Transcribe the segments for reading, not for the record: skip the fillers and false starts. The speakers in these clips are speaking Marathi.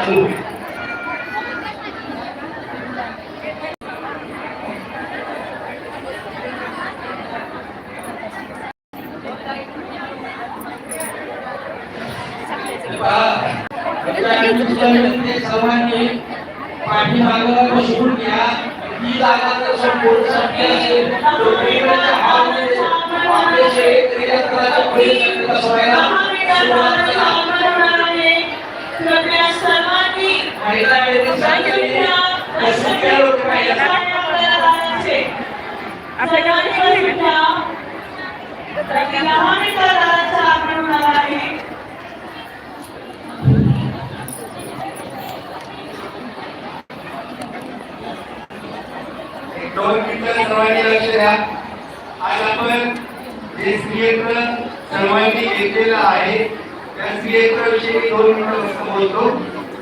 चालू होईल. सर्वांनी पाठीमागं बसून घ्या. ही जागा जर संपूर्ण संपली असेल तर आपले शेतकरी यंत्राच्या पुढे बसवायला सुरुवात करा. कृपया सर्वांनी दोन मिनिटं सर्वांनी लक्ष द्या. आज आपण जे श्रीयंत्र सर्वांनी घेतलेलं आहे त्या श्रीयंत्राविषयी 2 मिनिटं बोलतो.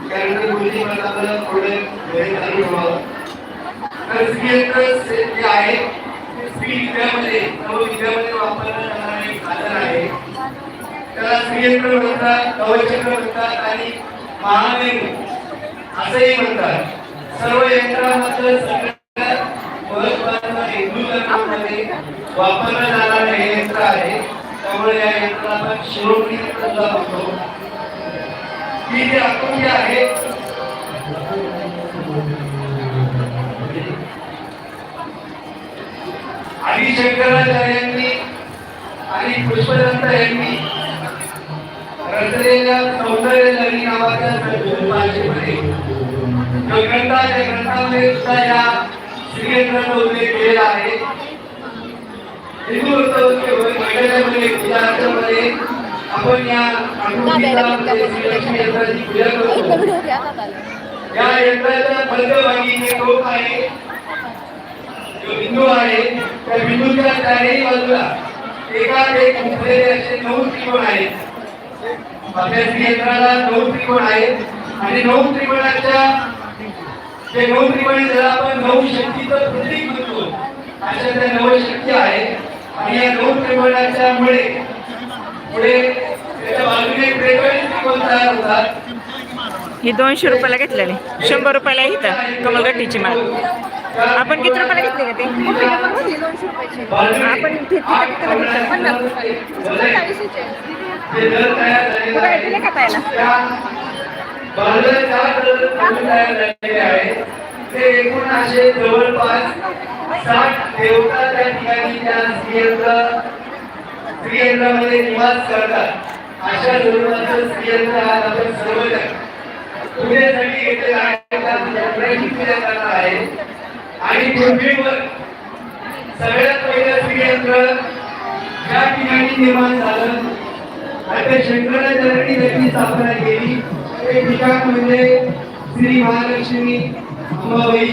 त्यानंतर गुरुजी मला आपल्याला थोडे वेळ चालू ठेवावं. तर श्रीयंत्र जे आहे ते श्री विद्यामध्ये विद्यामध्ये वापरलं जाणारं एक साधन आहे. त्याला श्रीयंत्र म्हणतात, नवचक्र म्हणतात आणि महामेरू असंही म्हणतात. सर्व यंत्रामध्ये सगळ्यात महत्त्वाचं हिंदू धर्मामध्ये वापरलं जाणारं हे यंत्र आहे. त्यामुळे या यंत्राला आपण शिरोमणी यंत्र म्हणतो. ही जी आकृती आहे आदी शंकराचार्यांनी आणि पुष्पदंत यांनी रचलेल्या सौंदर्य लहरी नावाच्या भाषेमध्ये जो ग्रंथामध्ये सुद्धा या श्रीयंत्राचा उल्लेख केलेला आहे. हिंदू महिन्यामध्ये पूजामध्ये आपण या लक्ष्मी यंत्राची पूजा करतो. या यंत्राच्या मध्यभागी एक टोक आहे. जो बिंदू आहे त्या बिंदूच्या चारही बाजूला एकात एक उभलेले असे 9 त्रिकोण आहेत. आपल्या श्रीयंत्राला 9 त्रिकोण आहेत आणि 9 त्रिकोणाच्या जे 9 त्रिकोणी ज्याला आपण 9 शक्तीचं प्रतीक म्हणतो अशा त्या 9 शक्ती आहेत. आणि या 9 त्रिकोणाच्या मुळे पुढे त्याच्या बाजूने 43 त्रिकोण तयार होतात. ही 200 रुपयाला घेतलेली, 100 रुपयाला इथं कमलगट्टीची माळ. आपण किती रुपयाला घेतली का ते? आपण दिले का ताईला? ते एकूण असे जवळपास 60 देवता त्या ठिकाणी त्या श्रीयंत्रामध्ये निवास करतात. अशा स्वरूपाचं श्रीयंत्र हा आपण सर्वजण पूजेसाठी घेतलेला आहे. आणि पृथ्वीवर सगळ्यात पहिलं श्रीयंत्र या ठिकाणी निर्माण झालं. आता शंकराचार्यांनी त्याची स्थापना केली. ते ठिकाण म्हणजे श्री महालक्ष्मी अंबाबाई.